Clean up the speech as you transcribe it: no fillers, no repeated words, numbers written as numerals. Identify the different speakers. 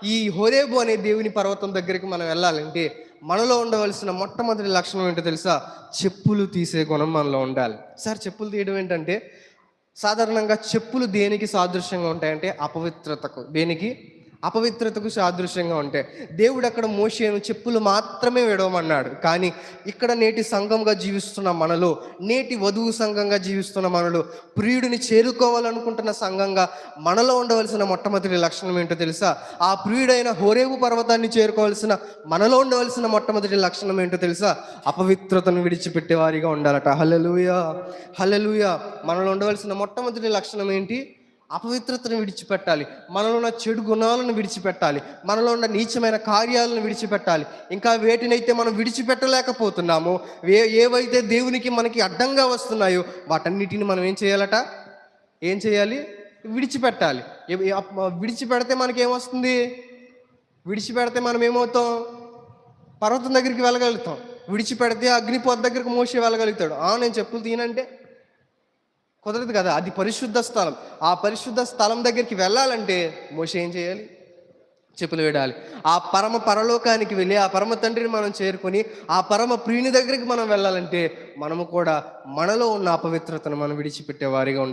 Speaker 1: ఈ హోరేబు అనే దేవుని పర్వతం దగ్గరికి మనం వెళ్ళాలంటే మనలో ఉండవలసిన మొట్టమొదటి లక్షణం ఏంటో తెలుసా? చెప్పులు తీసే గుణం మనలో ఉండాలి. సార్, చెప్పులు తీయడం ఏంటంటే, సాధారణంగా చెప్పులు దేనికి సాదృశ్యంగా ఉంటాయంటే అపవిత్రతకు. దేనికి? అపవిత్రతకు సాదృశ్యంగా ఉంటాయి. దేవుడు అక్కడ మోషేను చెప్పులు మాత్రమే విడవమన్నాడు. కానీ ఇక్కడ నేటి సంఘంగా జీవిస్తున్న మనలో, నేటి వధువు సంఘంగా జీవిస్తున్న మనలో, ప్రియుడిని చేరుకోవాలనుకుంటున్న సంఘంగా మనలో ఉండవలసిన మొట్టమొదటి లక్షణం ఏంటో తెలుసా? ఆ ప్రియుడైన హోరేబు పర్వతాన్ని చేరుకోవాల్సిన మనలో ఉండవలసిన మొట్టమొదటి లక్షణం ఏంటో తెలుసా? అపవిత్రతను విడిచిపెట్టే వారిగా ఉండాలట. హల్లెలూయా, హల్లెలూయా. మనలో ఉండవలసిన మొట్టమొదటి లక్షణం ఏంటి? అపవిత్రతను విడిచిపెట్టాలి. మనలో ఉన్న చెడు గుణాలను విడిచిపెట్టాలి. మనలో ఉన్న నీచమైన కార్యాలను విడిచిపెట్టాలి. ఇంకా వేటినైతే మనం విడిచిపెట్టలేకపోతున్నామో, ఏవైతే దేవునికి మనకి అడ్డంగా వస్తున్నాయో, వాటన్నిటిని మనం ఏం చేయాలట? ఏం చేయాలి? విడిచిపెట్టాలి. విడిచిపెడితే మనకేమొస్తుంది? విడిచిపెడితే మనం ఏమవుతాం? పర్వతం దగ్గరికి వెళ్ళగలుగుతాం. విడిచిపెడితే అగ్నిపోత దగ్గరికి మోసే వెళ్ళగలుగుతాడు. నేను చెప్పులు తీయనంటే కుదరదు కదా. అది పరిశుద్ధ స్థలం. ఆ పరిశుద్ధ స్థలం దగ్గరికి వెళ్ళాలంటే మోషే ఏం చేయాలి? చెప్పులు వేయాలి. ఆ పరలోకానికి వెళ్ళి ఆ పరమ తండ్రిని మనం చేరుకొని ఆ పరమ ప్రియుని దగ్గరికి మనం వెళ్ళాలంటే మనము కూడా మనలో ఉన్న అపవిత్రతను మనం విడిచిపెట్టే వారిగా ఉండాలి.